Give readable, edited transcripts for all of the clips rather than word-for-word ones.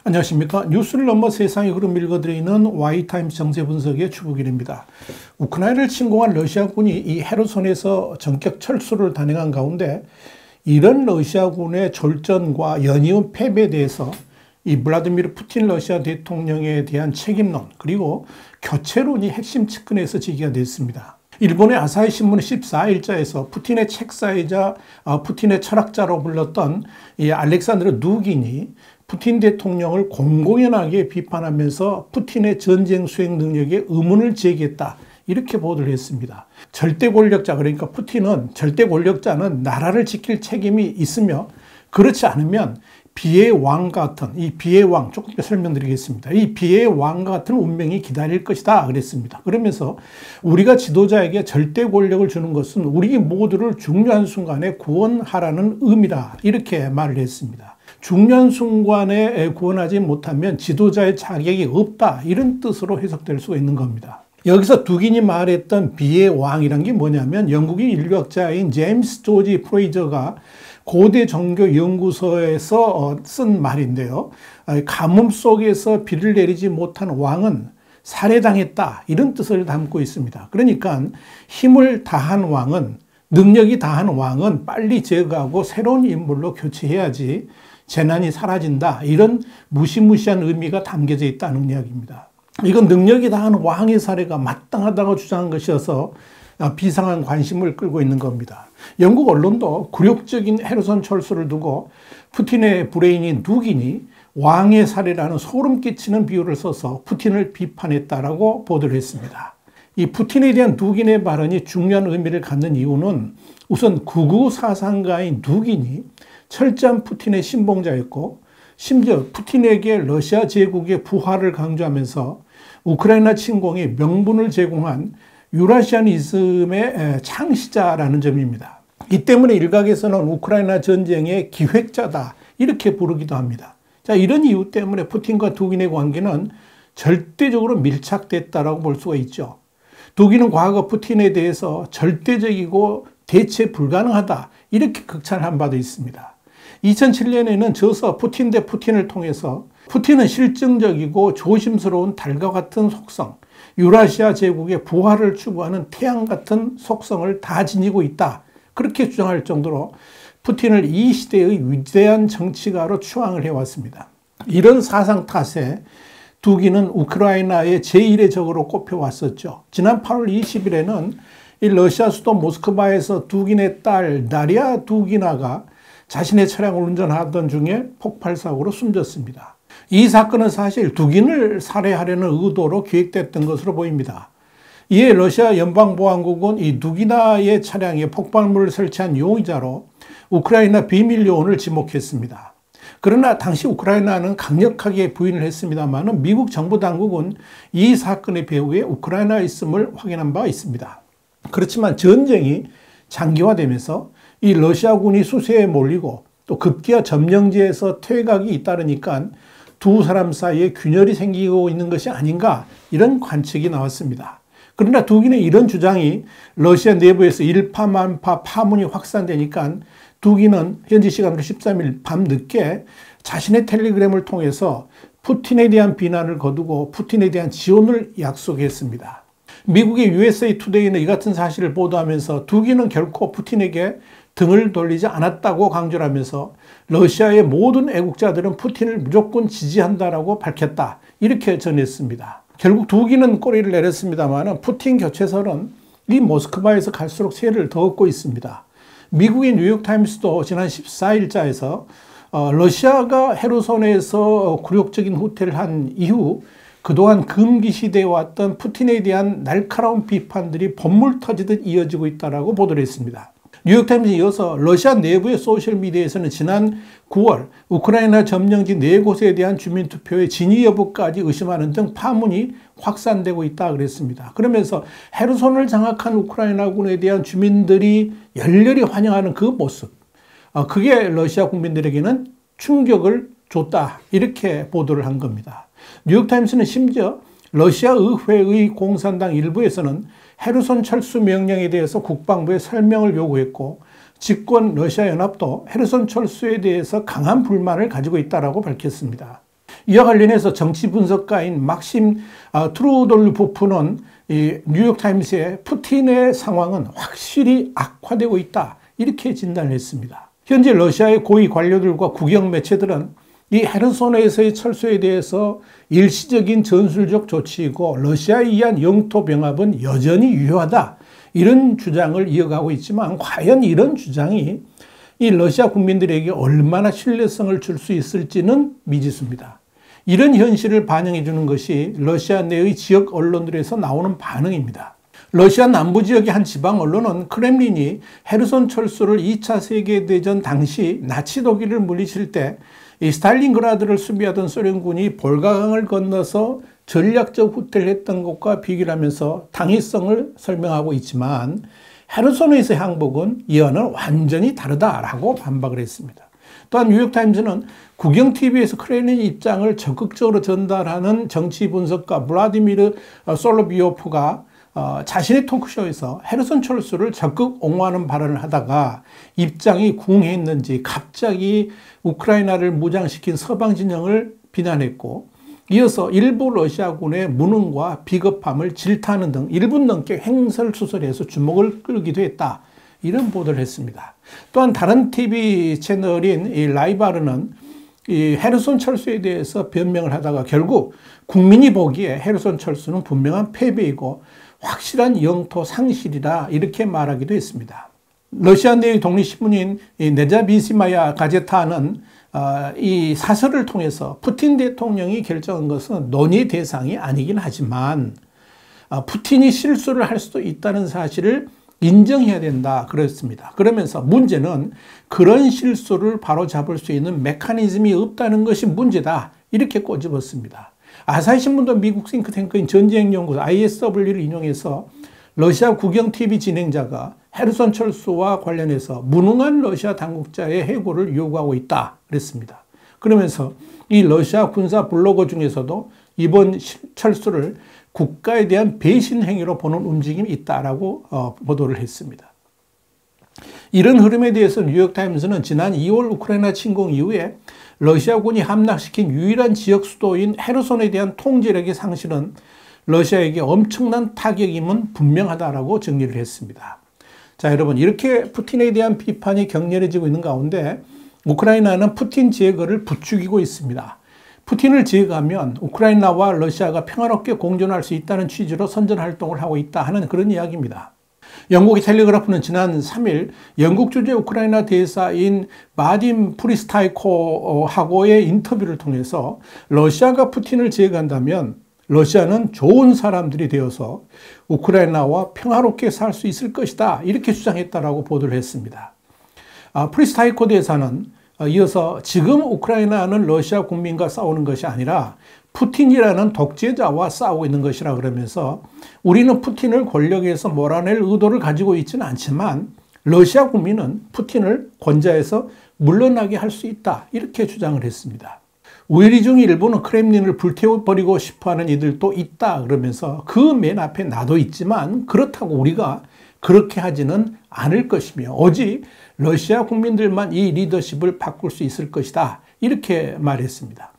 안녕하십니까. 뉴스를 넘어 세상의 흐름 읽어드리는 Y타임스 정세분석의 추구길입니다. 우크라이나를 침공한 러시아군이 이 헤르손에서 전격 철수를 단행한 가운데 이런 러시아군의 졸전과 연이은 패배에 대해서 이 블라디미르 푸틴 러시아 대통령에 대한 책임론 그리고 교체론이 핵심 측근에서 제기가 됐습니다. 일본의 아사히 신문은 14일자에서 푸틴의 책사이자 푸틴의 철학자로 불렸던 이 알렉산드르 누긴이 푸틴 대통령을 공공연하게 비판하면서 푸틴의 전쟁 수행 능력에 의문을 제기했다. 이렇게 보도를 했습니다. 절대 권력자, 그러니까 푸틴은 절대 권력자는 나라를 지킬 책임이 있으며 그렇지 않으면 비의 왕 같은, 이 비의 왕, 조금 더 설명드리겠습니다. 이 비의 왕 같은 운명이 기다릴 것이다. 그랬습니다. 그러면서 우리가 지도자에게 절대 권력을 주는 것은 우리 모두를 중요한 순간에 구원하라는 의미다. 이렇게 말을 했습니다. 중요한 순간에 구원하지 못하면 지도자의 자격이 없다. 이런 뜻으로 해석될 수가 있는 겁니다. 여기서 두긴이 말했던 비의 왕이란 게 뭐냐면 영국의 인류학자인 제임스 조지 프레이저가 고대 종교 연구소에서 쓴 말인데요. 가뭄 속에서 비를 내리지 못한 왕은 살해당했다. 이런 뜻을 담고 있습니다. 그러니까 힘을 다한 왕은, 능력이 다한 왕은 빨리 제거하고 새로운 인물로 교체해야지 재난이 사라진다. 이런 무시무시한 의미가 담겨져 있다는 이야기입니다. 이건 능력이 다한 왕의 사례가 마땅하다고 주장한 것이어서 비상한 관심을 끌고 있는 겁니다. 영국 언론도 굴욕적인 헤르손 철수를 두고 푸틴의 브레인인 누긴이 왕의 사례라는 소름 끼치는 비유를 써서 푸틴을 비판했다라고 보도를 했습니다. 이 푸틴에 대한 누긴의 발언이 중요한 의미를 갖는 이유는 우선 극우 사상가인 누긴이 철저한 푸틴의 신봉자였고 심지어 푸틴에게 러시아 제국의 부활을 강조하면서 우크라이나 침공에 명분을 제공한 유라시아니즘의 창시자라는 점입니다. 이 때문에 일각에서는 우크라이나 전쟁의 기획자다 이렇게 부르기도 합니다. 자, 이런 이유 때문에 푸틴과 두긴의 관계는 절대적으로 밀착됐다라고 볼 수가 있죠. 두긴은 과거 푸틴에 대해서 절대적이고 대체 불가능하다 이렇게 극찬한 바도 있습니다. 2007년에는 저서 푸틴 대 푸틴을 통해서 푸틴은 실증적이고 조심스러운 달과 같은 속성, 유라시아 제국의 부활을 추구하는 태양 같은 속성을 다 지니고 있다. 그렇게 주장할 정도로 푸틴을 이 시대의 위대한 정치가로 추앙을 해왔습니다. 이런 사상 탓에 두긴은 우크라이나의 제1의 적으로 꼽혀왔었죠. 지난 8월 20일에는 이 러시아 수도 모스크바에서 두긴의 딸 나리아 두기나가 자신의 차량을 운전하던 중에 폭발사고로 숨졌습니다. 이 사건은 사실 두긴을 살해하려는 의도로 기획됐던 것으로 보입니다. 이에 러시아 연방보안국은 이 두기나의 차량에 폭발물을 설치한 용의자로 우크라이나 비밀 요원을 지목했습니다. 그러나 당시 우크라이나는 강력하게 부인을 했습니다만 미국 정부 당국은 이 사건의 배후에 우크라이나에 있음을 확인한 바 있습니다. 그렇지만 전쟁이 장기화되면서 이 러시아군이 수세에 몰리고 또 급기야 점령지에서 퇴각이 잇따르니까 두 사람 사이에 균열이 생기고 있는 것이 아닌가 이런 관측이 나왔습니다. 그러나 두긴의 이런 주장이 러시아 내부에서 일파만파 파문이 확산되니까 두긴은 현지 시간으로 13일 밤늦게 자신의 텔레그램을 통해서 푸틴에 대한 비난을 거두고 푸틴에 대한 지원을 약속했습니다. 미국의 USA 투데이는 이 같은 사실을 보도하면서 두긴은 결코 푸틴에게 등을 돌리지 않았다고 강조를 하면서 러시아의 모든 애국자들은 푸틴을 무조건 지지한다라고 밝혔다. 이렇게 전했습니다. 결국 두긴은 꼬리를 내렸습니다만 푸틴 교체설은 이 모스크바에서 갈수록 세를 더 얻고 있습니다. 미국의 뉴욕타임스도 지난 14일자에서 러시아가 헤르손에서 굴욕적인 후퇴를 한 이후 그동안 금기시되어 왔던 푸틴에 대한 날카로운 비판들이 번물 터지듯 이어지고 있다고 보도를 했습니다. 뉴욕타임즈에 이어서 러시아 내부의 소셜미디어에서는 지난 9월 우크라이나 점령지 4곳에 대한 주민투표의 진위 여부까지 의심하는 등 파문이 확산되고 있다 그랬습니다. 그러면서 헤르손을 장악한 우크라이나군에 대한 주민들이 열렬히 환영하는 그 모습, 그게 러시아 국민들에게는 충격을 줬다 이렇게 보도를 한 겁니다. 뉴욕타임스는 심지어 러시아 의회의 공산당 일부에서는 헤르손 철수 명령에 대해서 국방부에 설명을 요구했고 집권 러시아 연합도 헤르손 철수에 대해서 강한 불만을 가지고 있다고 밝혔습니다. 이와 관련해서 정치 분석가인 막심 트루돌포프는 이 뉴욕타임스에 푸틴의 상황은 확실히 악화되고 있다 이렇게 진단했습니다. 현재 러시아의 고위 관료들과 국영 매체들은 이 헤르손에서의 철수에 대해서 일시적인 전술적 조치이고 러시아에 의한 영토 병합은 여전히 유효하다 이런 주장을 이어가고 있지만 과연 이런 주장이 이 러시아 국민들에게 얼마나 신뢰성을 줄 수 있을지는 미지수입니다. 이런 현실을 반영해 주는 것이 러시아 내의 지역 언론들에서 나오는 반응입니다. 러시아 남부 지역의 한 지방 언론은 크렘린이 헤르손 철수를 2차 세계대전 당시 나치 독일을 물리칠 때 이 스탈린그라드를 수비하던 소련군이 볼가강을 건너서 전략적 후퇴를 했던 것과 비교를 하면서 당위성을 설명하고 있지만 헤르손에서의 항복은 이와는 완전히 다르다라고 반박을 했습니다. 또한 뉴욕타임즈는 국영TV에서 크렘린 입장을 적극적으로 전달하는 정치 분석가 블라디미르 솔로비오프가 자신의 토크쇼에서 헤르손 철수를 적극 옹호하는 발언을 하다가 입장이 궁했는지 갑자기 우크라이나를 무장시킨 서방 진영을 비난했고 이어서 일부 러시아군의 무능과 비겁함을 질타하는 등 1분 넘게 횡설수설해서 주목을 끌기도 했다. 이런 보도를 했습니다. 또한 다른 TV 채널인 이 라이바르는 이 헤르손 철수에 대해서 변명을 하다가 결국 국민이 보기에 헤르손 철수는 분명한 패배이고 확실한 영토 상실이라 이렇게 말하기도 했습니다. 러시아 내의 독립신문인 네자비시마야 가제타는 이 사설을 통해서 푸틴 대통령이 결정한 것은 논의 대상이 아니긴 하지만 푸틴이 실수를 할 수도 있다는 사실을 인정해야 된다 그랬습니다. 그러면서 문제는 그런 실수를 바로잡을 수 있는 메커니즘이 없다는 것이 문제다 이렇게 꼬집었습니다. 아사히 신문도 미국 싱크탱크인 전쟁연구소 ISW를 인용해서 러시아 국영TV 진행자가 헤르손 철수와 관련해서 무능한 러시아 당국자의 해고를 요구하고 있다 그랬습니다. 그러면서 이 러시아 군사 블로거 중에서도 이번 철수를 국가에 대한 배신 행위로 보는 움직임이 있다라고 보도를 했습니다. 이런 흐름에 대해서 뉴욕타임스는 지난 2월 우크라이나 침공 이후에 러시아군이 함락시킨 유일한 지역 수도인 헤르손에 대한 통제력의 상실은 러시아에게 엄청난 타격임은 분명하다라고 정리를 했습니다. 자, 여러분 이렇게 푸틴에 대한 비판이 격렬해지고 있는 가운데 우크라이나는 푸틴 제거를 부추기고 있습니다. 푸틴을 제거하면 우크라이나와 러시아가 평화롭게 공존할 수 있다는 취지로 선전활동을 하고 있다 하는 그런 이야기입니다. 영국의 텔레그라프는 지난 3일 영국 주재 우크라이나 대사인 바딤 프리스타이코하고의 인터뷰를 통해서 러시아가 푸틴을 제거한다면 러시아는 좋은 사람들이 되어서 우크라이나와 평화롭게 살 수 있을 것이다 이렇게 주장했다라고 보도를 했습니다. 프리스타이코 대사는 이어서 지금 우크라이나는 러시아 국민과 싸우는 것이 아니라 푸틴이라는 독재자와 싸우고 있는 것이라 그러면서 우리는 푸틴을 권력에서 몰아낼 의도를 가지고 있지는 않지만 러시아 국민은 푸틴을 권좌에서 물러나게 할 수 있다 이렇게 주장을 했습니다. 우리 중 일부는 크렘린을 불태워버리고 싶어하는 이들도 있다 그러면서 그 맨 앞에 나도 있지만 그렇다고 우리가 그렇게 하지는 않을 것이며 오직 러시아 국민들만 이 리더십을 바꿀 수 있을 것이다 이렇게 말했습니다.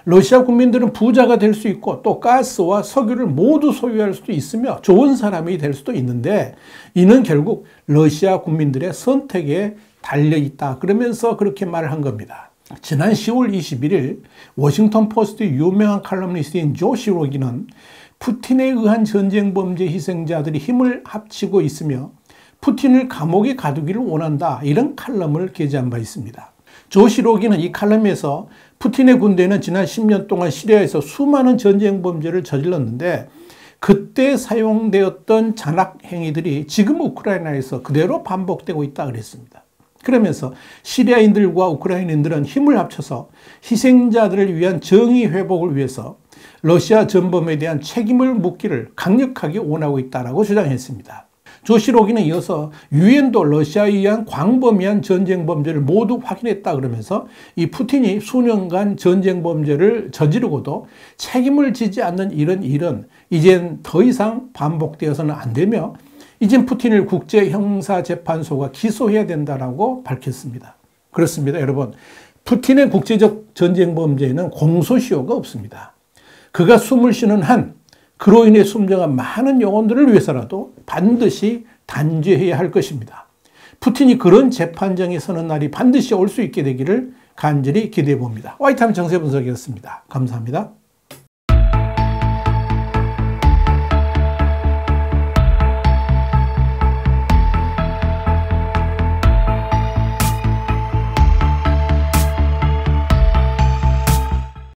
러시아 국민들은 부자가 될 수 있고 또 가스와 석유를 모두 소유할 수도 있으며 좋은 사람이 될 수도 있는데 이는 결국 러시아 국민들의 선택에 달려있다 그러면서 그렇게 말을 한 겁니다. 지난 10월 21일 워싱턴 포스트 유명한 칼럼니스트인 조 시로기는 푸틴에 의한 전쟁 범죄 희생자들이 힘을 합치고 있으며 푸틴을 감옥에 가두기를 원한다 이런 칼럼을 게재한 바 있습니다. 조 시로기는 이 칼럼에서 푸틴의 군대는 지난 10년 동안 시리아에서 수많은 전쟁 범죄를 저질렀는데 그때 사용되었던 잔악 행위들이 지금 우크라이나에서 그대로 반복되고 있다 그랬습니다. 그러면서 시리아인들과 우크라이나인들은 힘을 합쳐서 희생자들을 위한 정의 회복을 위해서 러시아 전범에 대한 책임을 묻기를 강력하게 원하고 있다고 주장했습니다. 조시록에는 이어서 유엔도 러시아에 의한 광범위한 전쟁 범죄를 모두 확인했다 그러면서 이 푸틴이 수년간 전쟁 범죄를 저지르고도 책임을 지지 않는 이런 일은 이젠 더 이상 반복되어서는 안 되며 이젠 푸틴을 국제형사재판소가 기소해야 된다라고 밝혔습니다. 그렇습니다, 여러분. 푸틴의 국제적 전쟁 범죄에는 공소시효가 없습니다. 그가 숨을 쉬는 한 그로 인해 숨져간 많은 영혼들을 위해서라도 반드시 단죄해야 할 것입니다. 푸틴이 그런 재판정에 서는 날이 반드시 올 수 있게 되기를 간절히 기대해 봅니다. 와이타임 정세 분석이었습니다. 감사합니다.